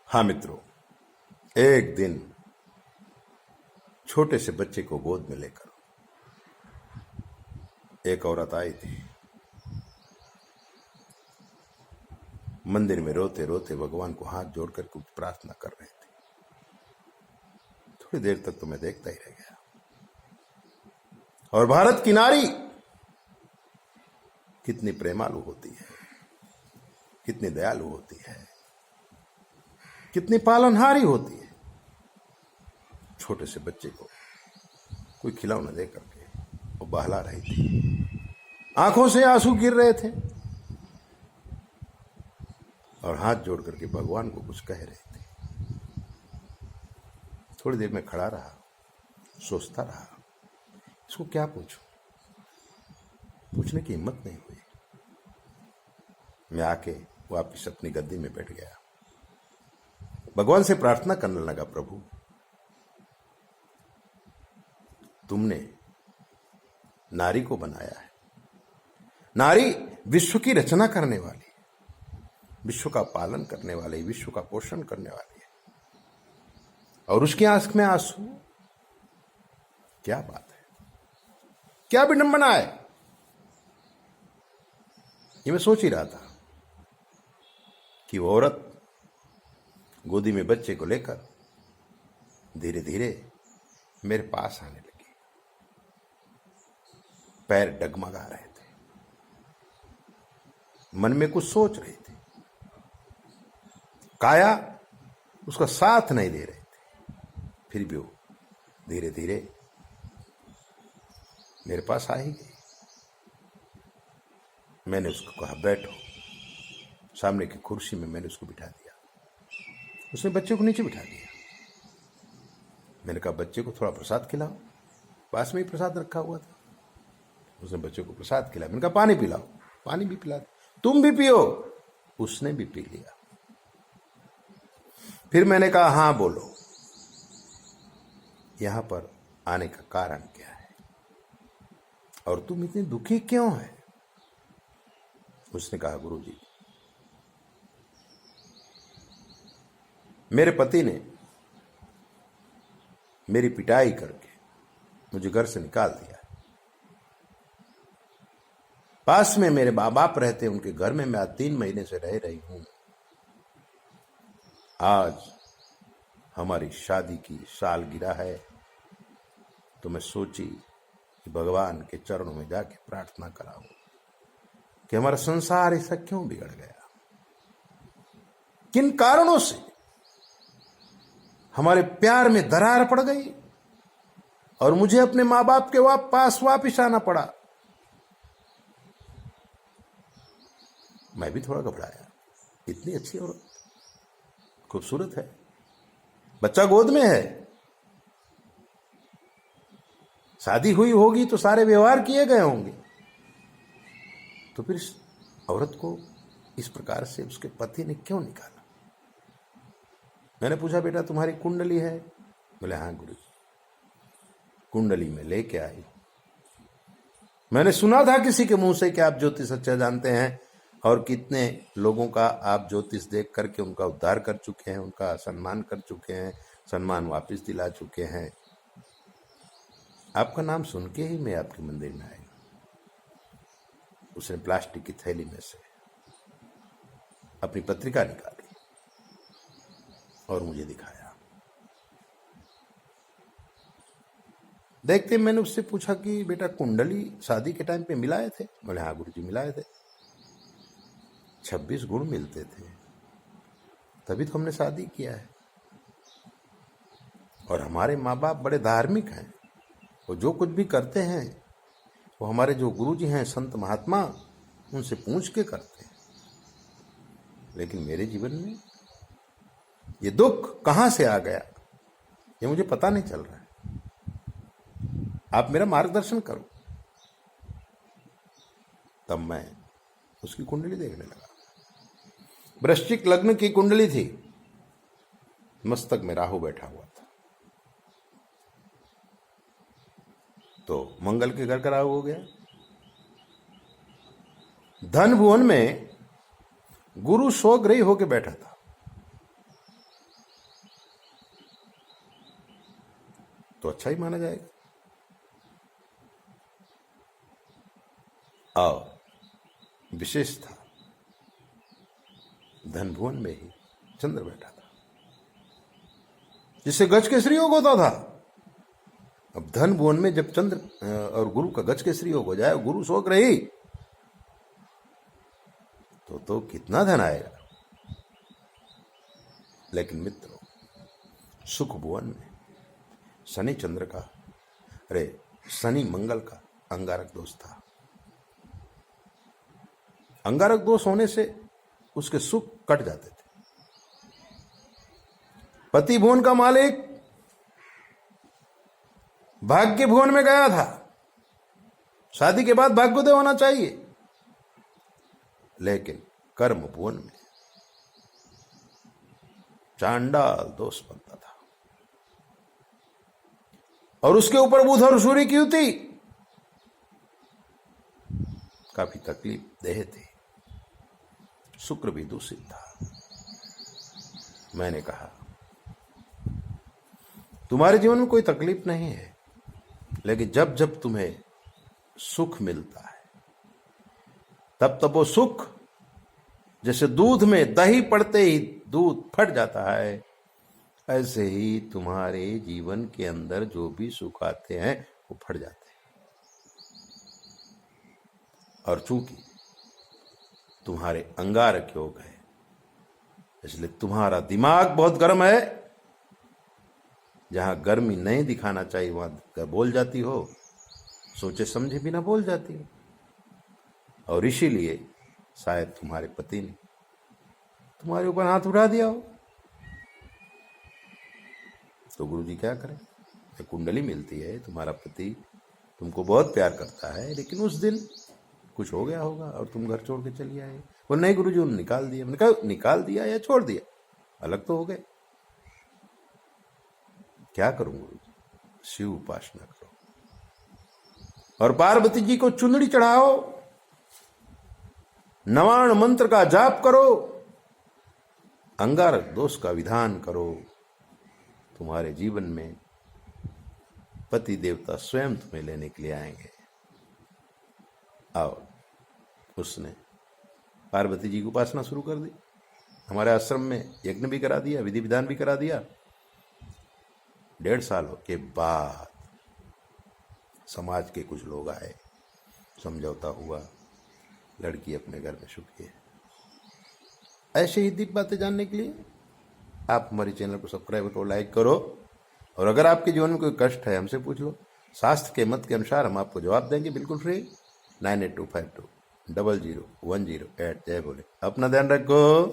हाँ मित्रों, एक दिन छोटे से बच्चे को गोद में लेकर एक औरत आई थी। मंदिर में रोते रोते भगवान को हाथ जोड़कर कुछ प्रार्थना कर रहे थे। थोड़ी देर तक तो मैं देखता ही रह गया। और भारत की नारी कितनी प्रेमालु होती है, कितनी दयालु होती है, कितनी पालनहारी होती है। छोटे से बच्चे को कोई खिलौना दे करके वो बहला रही थी। आंखों से आंसू गिर रहे थे और हाथ जोड़ करके भगवान को कुछ कह रहे थे। थोड़ी देर में खड़ा रहा, सोचता रहा, इसको क्या पूछूं। पूछने की हिम्मत नहीं हुई। मैं आके वापिस अपनी गद्दी में बैठ गया। भगवान से प्रार्थना करने लगा, प्रभु तुमने नारी को बनाया है। नारी विश्व की रचना करने वाली, विश्व का पालन करने वाली, विश्व का पोषण करने वाली है, और उसकी आंख में आंसू। क्या बात है, क्या विडंबना है। ये मैं सोच ही रहा था कि वो औरत गोदी में बच्चे को लेकर धीरे धीरे मेरे पास आने लगी। पैर डगमगा रहे थे, मन में कुछ सोच रही थी, काया उसका साथ नहीं दे रही थी। फिर भी वो धीरे धीरे मेरे पास आ ही गई। मैंने उसको कहा बैठो। सामने की कुर्सी में मैंने उसको बिठा दिया। उसने बच्चे को नीचे बिठा दिया। मैंने कहा बच्चे को थोड़ा प्रसाद खिलाओ। पास में ही प्रसाद रखा हुआ था। उसने बच्चे को प्रसाद खिलाया। मैंने कहा पानी पिलाओ। पानी भी पिला, तुम भी पियो। उसने भी पी लिया। फिर मैंने कहा हाँ बोलो, यहां पर आने का कारण क्या है और तुम इतनी दुखी क्यों है। उसने कहा गुरुजी, मेरे पति ने मेरी पिटाई करके मुझे घर से निकाल दिया। पास में मेरे माँ बाप रहते, उनके घर में मैं आज 3 महीने से रह रही हूं। आज हमारी शादी की सालगिरह है, तो मैं सोची कि भगवान के चरणों में जाके प्रार्थना कराऊं कि हमारा संसार ऐसा क्यों बिगड़ गया, किन कारणों से हमारे प्यार में दरार पड़ गई और मुझे अपने माँ बाप के पास वापिस आना पड़ा। मैं भी थोड़ा घबराया। इतनी अच्छी औरत, खूबसूरत है, बच्चा गोद में है, शादी हुई होगी तो सारे व्यवहार किए गए होंगे, तो फिर इस औरत को इस प्रकार से उसके पति ने क्यों निकाला। मैंने पूछा बेटा तुम्हारी कुंडली है। बोले हाँ गुरुजी, कुंडली में लेके आई। मैंने सुना था किसी के मुंह से कि आप ज्योतिष अच्छा जानते हैं और कितने लोगों का आप ज्योतिष देख करके उनका उद्धार कर चुके हैं, उनका सम्मान कर चुके हैं, सम्मान वापस दिला चुके हैं। आपका नाम सुन के ही मैं आपके मंदिर में आई। उसने प्लास्टिक की थैली में से अपनी पत्रिका निकाली और मुझे दिखाया। देखते मैंने उससे पूछा कि बेटा कुंडली शादी के टाइम पे मिलाए थे। बोले हाँ गुरुजी मिलाए थे। 26 गुण मिलते थे, तभी तो हमने शादी किया है। और हमारे माँ बाप बड़े धार्मिक हैं, वो जो कुछ भी करते हैं वो हमारे जो गुरुजी हैं संत महात्मा, उनसे पूछ के करते हैं। लेकिन मेरे जीवन में ये दुख कहां से आ गया, ये मुझे पता नहीं चल रहा है। आप मेरा मार्गदर्शन करो। तब मैं उसकी कुंडली देखने लगा। वृश्चिक लग्न की कुंडली थी। मस्तक में राहु बैठा हुआ था, तो मंगल के घर का राहु हो गया। धन भुवन में गुरु स्वग्रही होकर बैठा था। तो अच्छा ही माना जाएगा। और विशेष था, धन भुवन में ही चंद्र बैठा था, जिससे गज केसरी योग होता था। अब धन भुवन में जब चंद्र और गुरु का गज केसरी योग हो जाए, गुरु शोक रही, तो कितना धन आएगा। लेकिन मित्रों, सुख भुवन में शनि चंद्र का, शनि मंगल का अंगारक दोष था। अंगारक दोष होने से उसके सुख कट जाते थे। पति भुवन का मालिक भाग्य भुवन में गया था। शादी के बाद भाग्योदय होना चाहिए, लेकिन कर्म भुवन में चांडाल दोष बनता था। और उसके ऊपर बुध और सूर्य की युति काफी तकलीफ देह थी। शुक्र भी दूषित था। मैंने कहा, तुम्हारे जीवन में कोई तकलीफ नहीं है, लेकिन जब जब तुम्हें सुख मिलता है, तब तब वो सुख जैसे दूध में दही पड़ते ही दूध फट जाता है, ऐसे ही तुम्हारे जीवन के अंदर जो भी सुख आते हैं वो फट जाते हैं। और चूंकि तुम्हारे अंगारक योग है, इसलिए तुम्हारा दिमाग बहुत गर्म है। जहां गर्मी नहीं दिखाना चाहिए वहां बोल जाती हो, सोचे समझे बिना बोल जाती हो। और इसीलिए शायद तुम्हारे पति ने तुम्हारे ऊपर हाथ उठा दिया हो। तो गुरुजी क्या करें? एक कुंडली मिलती है, तुम्हारा पति तुमको बहुत प्यार करता है, लेकिन उस दिन कुछ हो गया होगा और तुम घर छोड़ के चली आए। वो नहीं गुरुजी, उन्होंने निकाल दिया। मैंने कहा, निकाल दिया या छोड़ दिया? अलग तो हो गए। क्या करूं गुरुजी? शिव उपासना करो और पार्वती जी को चुंदड़ी चढ़ाओ, नवाण मंत्र का जाप करो, अंगारक दोष का विधान करो। तुम्हारे जीवन में पति देवता स्वयं तुम्हें लेने के लिए आएंगे। और उसने पार्वती जी की उपासना शुरू कर दी। हमारे आश्रम में यज्ञ भी करा दिया, विधि विधान भी करा दिया। 1.5 साल के बाद समाज के कुछ लोग आए, समझौता हुआ, लड़की अपने घर में सुखी है। ऐसे ही दीप बातें जानने के लिए आप हमारे चैनल को सब्सक्राइब करो, लाइक करो। और अगर आपके जीवन में कोई कष्ट है, हमसे पूछ लो। शास्त्र के मत के अनुसार हम आपको जवाब देंगे, बिल्कुल फ्री। 9825200108। जय भोले। अपना ध्यान रखो।